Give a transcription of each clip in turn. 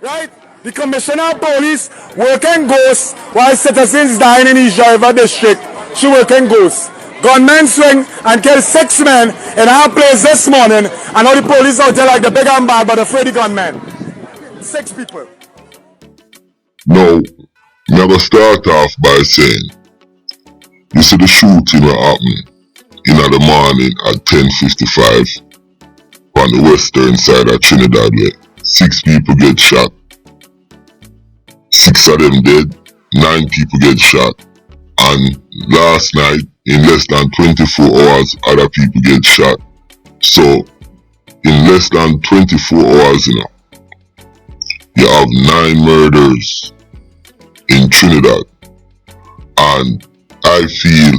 right? The commissioner of police working ghosts while citizens dying in East Jaiva district. She working ghosts. Gunmen swing and kill 6 men in our place this morning, and now the police out there like the big and bad but afraid the gunmen. 6 people. Now, I'm going to start off by saying, you see the shooting that happened in the morning at 10:55 on the western side of Trinidad where 6 people get shot. 6 of them dead, 9 people get shot. And last night, in less than 24 hours, other people get shot. So, in less than 24 hours, you have 9 murders in Trinidad. And I feel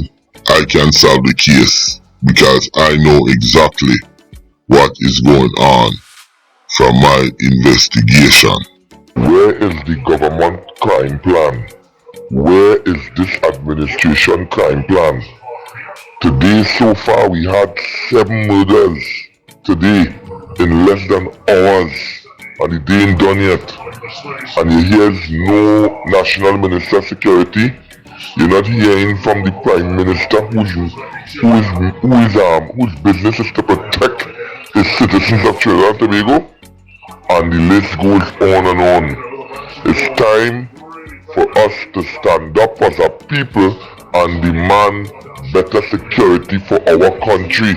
I can solve the case because I know exactly what is going on from my investigation. Where is the government crime plan? Where is this administration crime plan? Today so far we had 7 murders today in less than hours, and the day ain't done yet. And you hear no National Minister of Security. You're not hearing from the Prime Minister whose business is to protect the citizens of Trinidad and Tobago. And the list goes on and on. It's time for us to stand up as a people and demand better security for our country.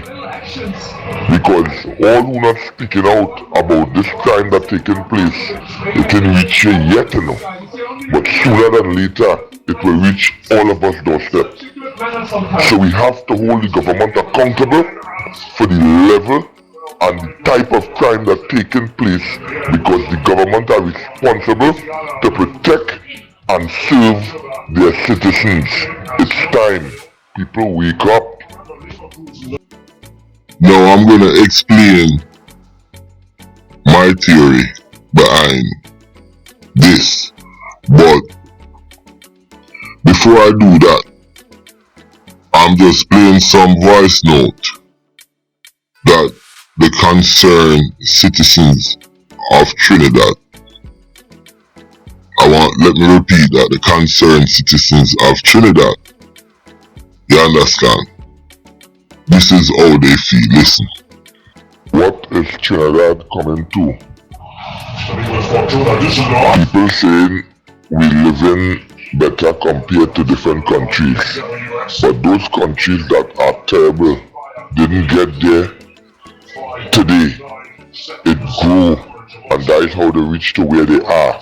Because all who not speaking out about this crime that's taking place, it didn't reach you yet, but sooner than later, it will reach all of us doorstep. So we have to hold the government accountable for the level and the type of crime that's taking place, because the government are responsible to protect and serve their citizens. It's time. People wake up. Now I'm going to explain my theory behind this. But before I do that, I'm just playing some voice note that the concerned citizens of Trinidad, let me repeat that, the concerned citizens of Trinidad, you understand? This is how they feel. Listen. What is Trinidad coming to? People saying we living better compared to different countries, but those countries that are terrible didn't get there today. It grew, and that is how they reached to where they are.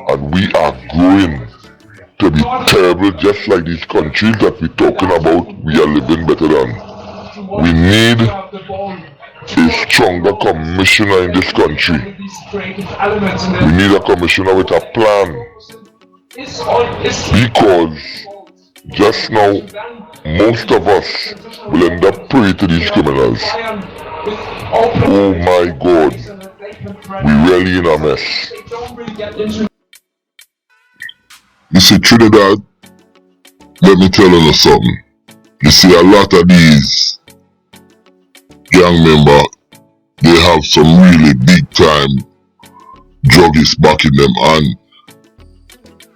And we are growing to be terrible, just like these countries that we're talking about we are living better than. We need a stronger commissioner in this country. We need a commissioner with a plan. Because just now, most of us will end up prey to these criminals. Oh my God, we're really in a mess. You see, Trinidad, let me tell you something. You see, a lot of these gang members, they have some really big time druggies backing them, and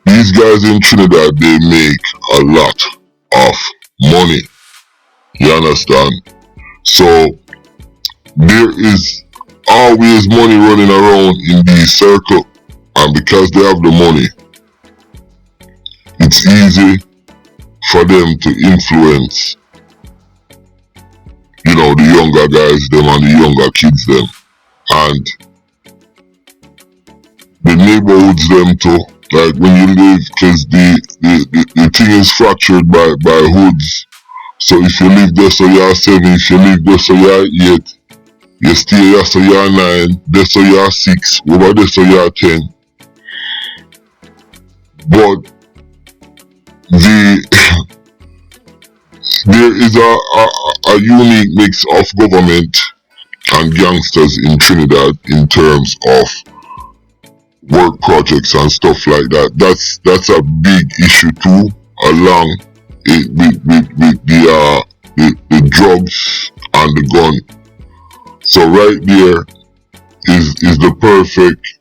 these guys in Trinidad, they make a lot of money. You understand? So there is always money running around in these circles, and because they have the money, it's easy for them to influence, the younger guys them and the younger kids them, and the neighborhoods them too. Like when you live, because the thing is fractured by hoods. So if you live there, so you're 7, if you live there, so you're 8, you stay here, so you're 9, there, so you're 6, over there, so you're 10. But there is a unique mix of government and gangsters in Trinidad in terms of work projects and stuff like that. That's a big issue too, along with the drugs and the gun. So right there is the perfect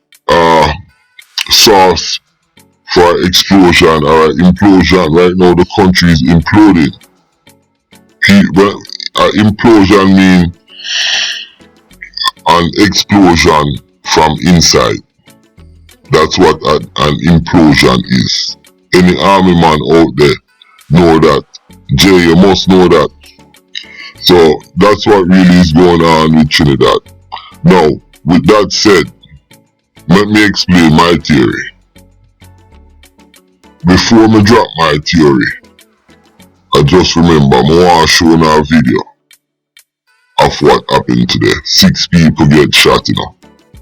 source for explosion or implosion. Right now the country is imploding. Implosion means an explosion from inside. That's what an implosion is. Any army man out there know that. Jay, you must know that. So that's what really is going on with Trinidad. Now, with that said, let me explain my theory. Before me drop my theory, I just remember I want to show a video of what happened today. 6 people get shot,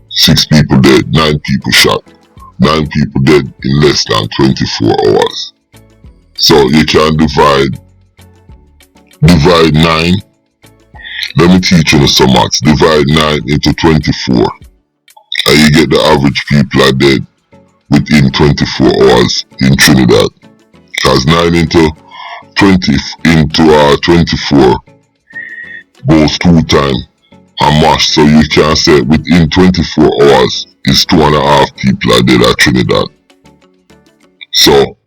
6 people dead, 9 people shot. 9 people dead in less than 24 hours. So you can divide 9. Let me teach you some maths. Divide 9 into 24. And you get the average people are dead within 24 hours in Trinidad. Because 9 into 24 goes 2 times and mash. So you can say within 24 hours is 2.5 people are dead at Trinidad. So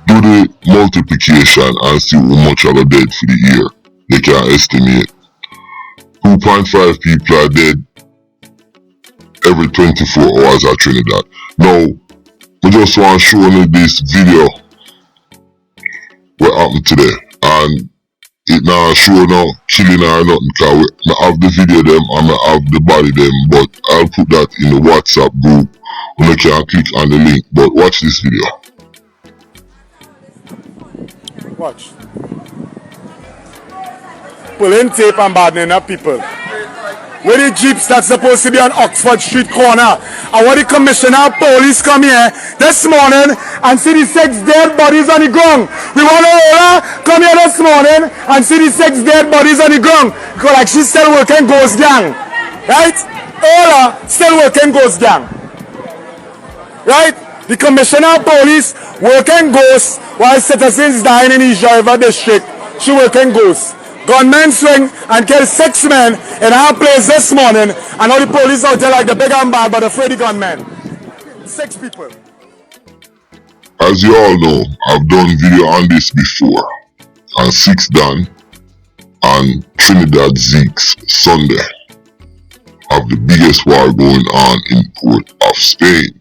do the multiplication and see how much are dead for the year. They can estimate 2.5 people are dead every 24 hours at Trinidad. Now, I just want to show you this video what happened today, and it now show no killing or nothing, because I have the video them and I have the body them, but I'll put that in the WhatsApp group when you can click on the link. But watch this video. Watch. Pulling tape and baddening up people. With the jeeps that's supposed to be on Oxford Street corner. And when the commissioner of police come here this morning and see the 6 dead bodies on the ground. We want to come here this morning and see the 6 dead bodies on the ground. Because like she's still working ghost gang. Right? Ola still working ghost gang. Right? The commissioner of police working ghosts while citizens dying in East River district. She working ghosts. Gunmen swing and kill 6 men in our place this morning, and all the police out there like the big and bad but afraid of gunmen. 6 people. As you all know, I've done video on this before, and 6 done on Trinidad Zeke's Sunday of the biggest war going on in Port of Spain.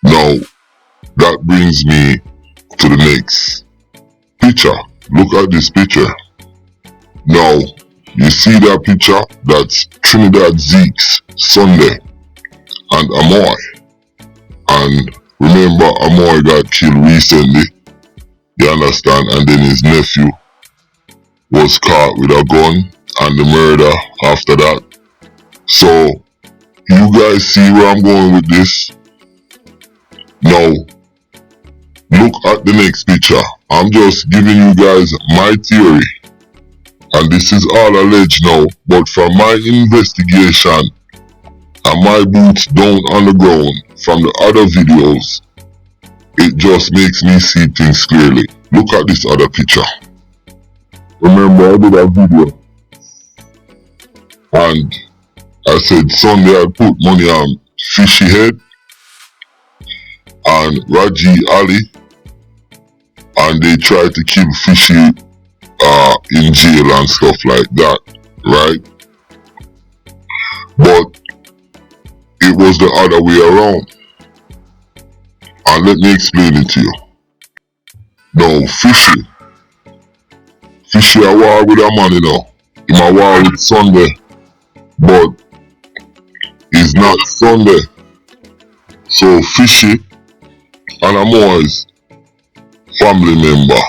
Now, that brings me to the next picture. Look at this picture. Now, you see that picture? That's Trinidad Zeke's Sunday and Amoy. And remember, Amoy got killed recently. You understand? And then his nephew was caught with a gun and the murder after that. So, you guys see where I'm going with this? Now, look at the next picture. I'm just giving you guys my theory. And this is all alleged now, but from my investigation and my boots down on the ground from the other videos, it just makes me see things clearly. Look at this other picture. Remember I did a video and I said Sunday I put money on Fishy head and Raji Ali, and they tried to kill Fishy in jail and stuff like that, right? But it was the other way around. And let me explain it to you. Now, Fishy a war with a man, He a war with Sunday, but it's not Sunday. So Fishy and Amoy's family member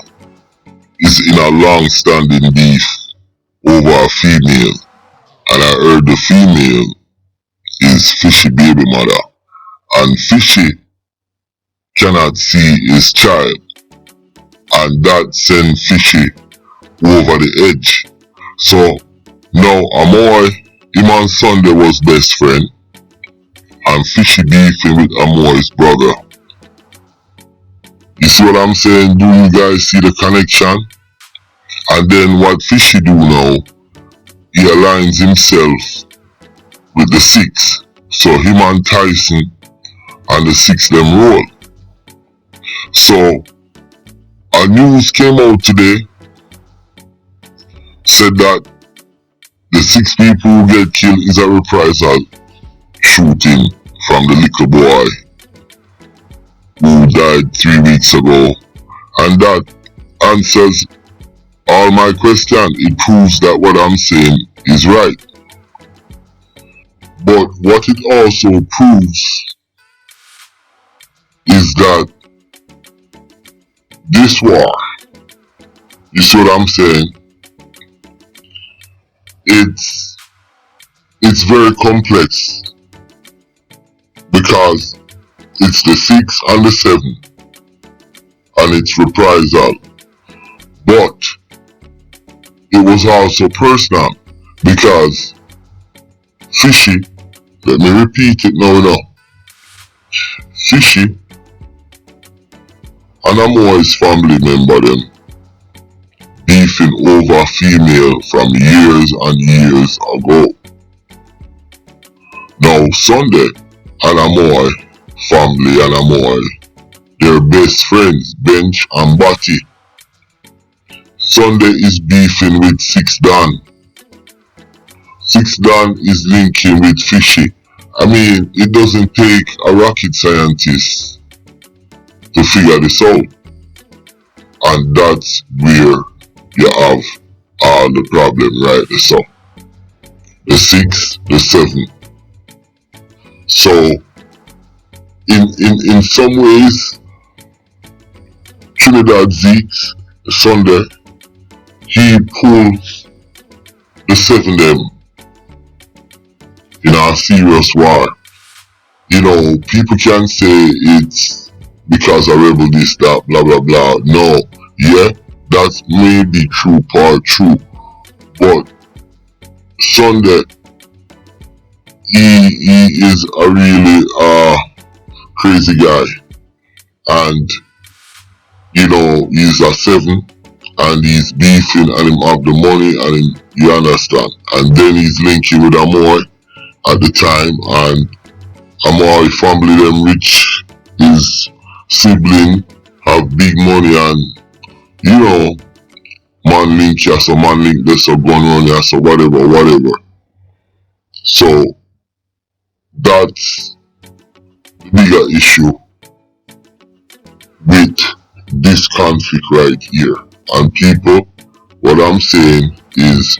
is in a long-standing beef over a female, and I heard the female is Fishy baby mother, and Fishy cannot see his child, and that sent Fishy over the edge. So now Amoy, him and Sunday was best friend, and Fishy beefing with Amoy's brother. You see what I'm saying? Do you guys see the connection? And then what Fishy do now, he aligns himself with the 6. So him and Tyson and the 6 them roll. So a news came out today, said that the 6 people who get killed is a reprisal shooting from the little boy who died 3 weeks ago, and that answers all my questions. It proves that what I'm saying is right. But what it also proves is that this war, you see what I'm saying? It's very complex because it's the 6 and the 7 and it's reprisal. But it was also personal because Fishy, let me repeat it now. Fishy and Amoy's family member them beefing over a female from years and years ago. Now Sunday and Amoy family and Amoy, their best friends Bench and Batty. Sunday is beefing with 6 Dan. 6 Dan is linking with Fishy. I mean, it doesn't take a rocket scientist to figure this out. And that's where you have all the problem right there. So the 6, the 7. So in some ways, Trinidad Zeke's Sunday, he pulls the 7 them in a serious war. You know, people can say it's because a rebel this, that, blah, blah, blah. No, yeah, that may be true, part true. But Sunday, he is a really crazy guy. And, you know, he's a 7 and he's beefing and him have the money and him, you understand. And then he's linking with Amoy at the time, and Amoy family them rich, his sibling have big money, and you know, man link here, so man link there, so gun run here, so whatever. So that's the bigger issue with this conflict right here. And people, what I'm saying is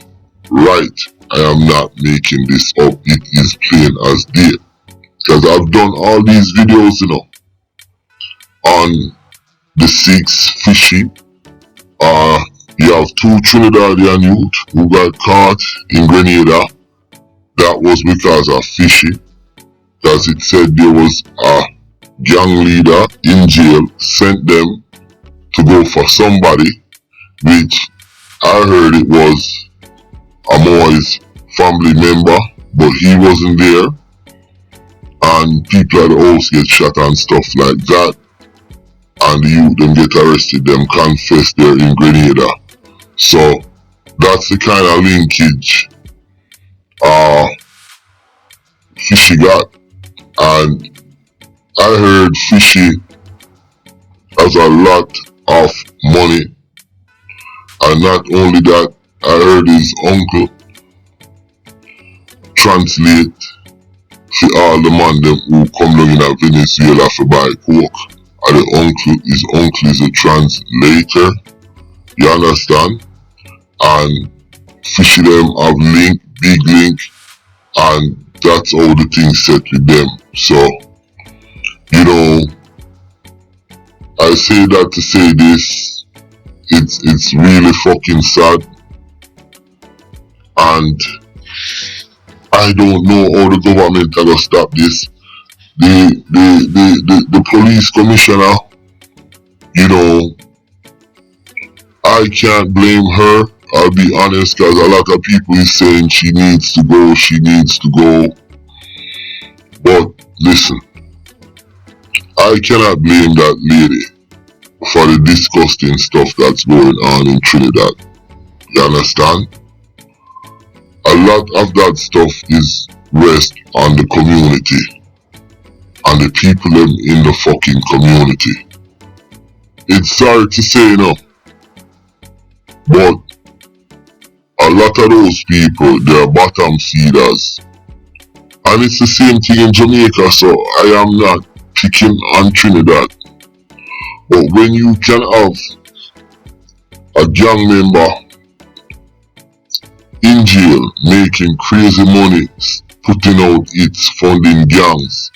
right. I am not making this up. It is plain as day. Because I've done all these videos, you know, on the 6 Fishy. You have 2 Trinidadian youth who got caught in Grenada. That was because of Fishy. Because it said there was a gang leader in jail sent them to go for somebody, which I heard it was Amoy's family member, but he wasn't there, and people at the house get shot and stuff like that, and the youth them get arrested, them confess they're in Grenada. So that's the kind of linkage Fishy got. And I heard Fishy has a lot of money, and not only that, I heard his uncle translate for all the man them who come down in Venezuela to buy coke. And his uncle is a translator, you understand? And Fishy them have link, big link, and that's how the thing set with them. So, you know, I say that to say this, it's really fucking sad. And I don't know how the government are gonna stop this. The police commissioner, you know, I can't blame her. I'll be honest, cause a lot of people is saying she needs to go. But listen, I cannot blame that lady for the disgusting stuff that's going on in Trinidad. You understand? A lot of that stuff is rest on the community and the people them in the fucking community. It's sorry to say, you know, but a lot of those people, they're bottom feeders. And it's the same thing in Jamaica, so I am not picking on Trinidad. But when you can have a gang member in jail making crazy money, putting out its funding gangs,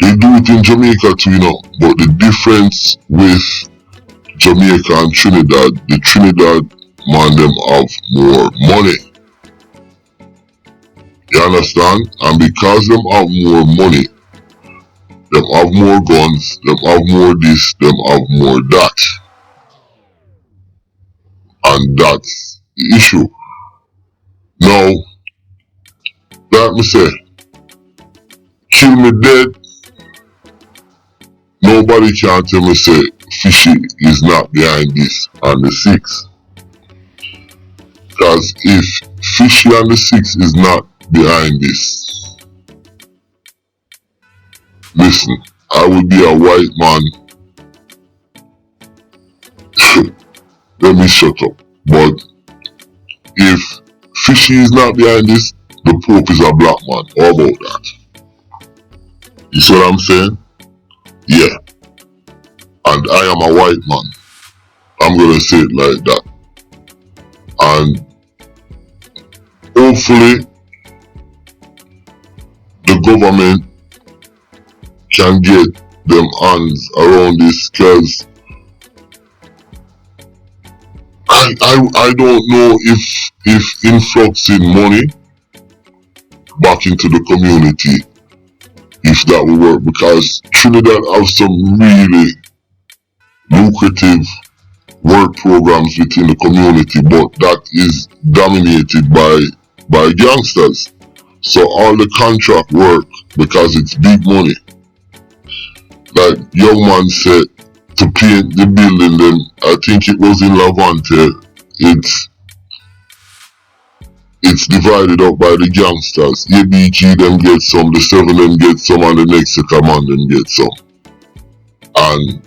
they do it in Jamaica too, you know. But the difference with Jamaica and Trinidad, the Trinidad man them have more money. You understand? And because them have more money, them have more guns, them have more this, them have more that. And that's the issue. Now, like me say, kill me dead, nobody can tell me say Fishy is not behind this and the six. Because if Fishy and the six is not behind this, listen, I will be a white man. Let me shut up. But if Fishy is not behind this, the Pope is a black man. How about that? You see what I'm saying? Yeah. And I am a white man. I'm gonna say it like that. And hopefully the government can get them hands around this, because I don't know if influxing money back into the community, if that will work, because Trinidad have some really lucrative work programs within the community, but that is dominated by gangsters. So all the contract work, because it's big money. Like young man said, to paint the building, then I think it was in Levante, it's divided up by the gangsters. ABG them get some, the 7 them get some, and the next command them get some. And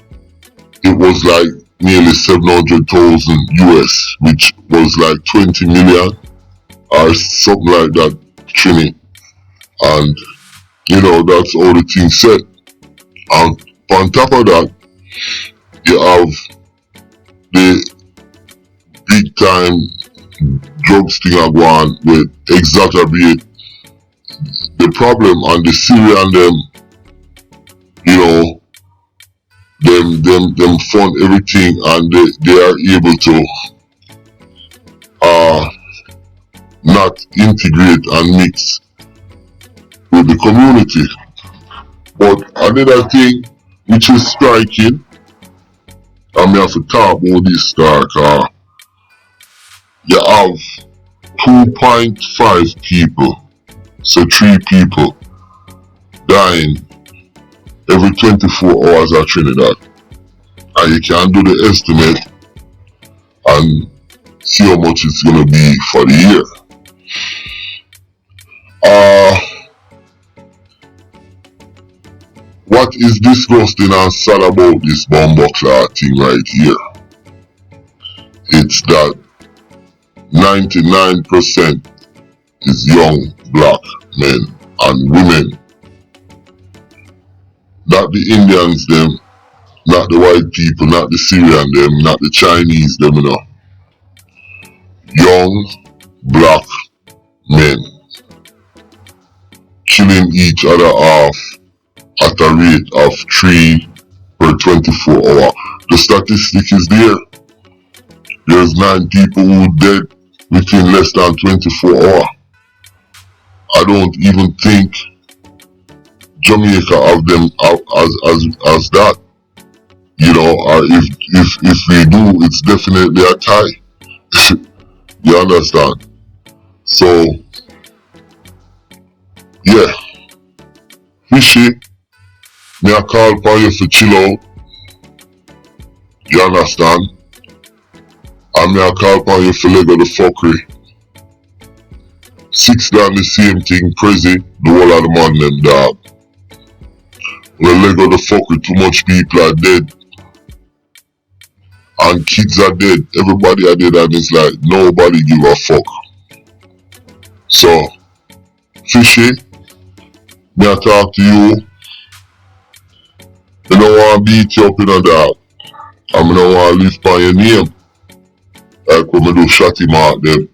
it was like nearly 700,000 US, which was like 20 million or something like that, Trini. And you know, that's all the thing said. And on top of that, you have the big time drugs thing I want with exacerbate the problem, and the Syrian them, you know, them fund everything, and they are able to not integrate and mix with the community. But another thing which is striking, and me have to talk about this, like you have 2.5 people, so 3 people dying every 24 hours at Trinidad. And you can do the estimate and see how much it's gonna be for the year. What is disgusting and sad about this bombuckler thing right here? It's that 99% is young black men and women. Not the Indians them, not the white people, not the Syrian them, not the Chinese them, you know. Young black men killing each other off at a rate of 3 per 24 hour. The statistic is there. There's 9 people who dead within less than 24 hours. I don't even think Jamaica have them as that. You know, if we do, it's definitely a tie. You understand? So, yeah. Fishy, me a call for you for chill out. You understand? And me a call for you for leg of the fuckery. 6 done the same thing, Prezi, the whole of the man them dog. The leg of the fuck with too much people are dead. And kids are dead. Everybody are dead and it's like nobody give a fuck. So, Fishy, me I talk to you. I don't want to beat you up in a dog. And I don't want to lift on your name. Like when I do shot him out them.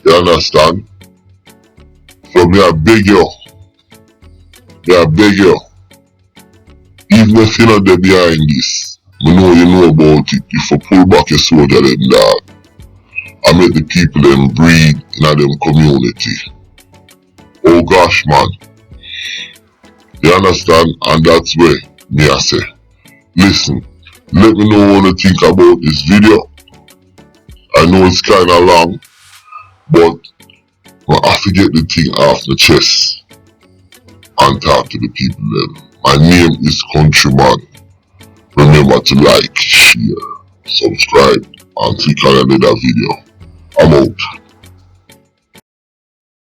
You understand? So me I beg you. Even if you're not there behind this, I know you know about it. If you pull back your soldier them dog, I make the people them breathe in them community. Oh gosh man. You understand? And that's where me I say, listen, let me know what you think about this video. I know it's kinda long, but I have to get the thing off the chest and talk to the people then. My name is Countryman. Remember to like, share, subscribe, and click on another video. I'm out.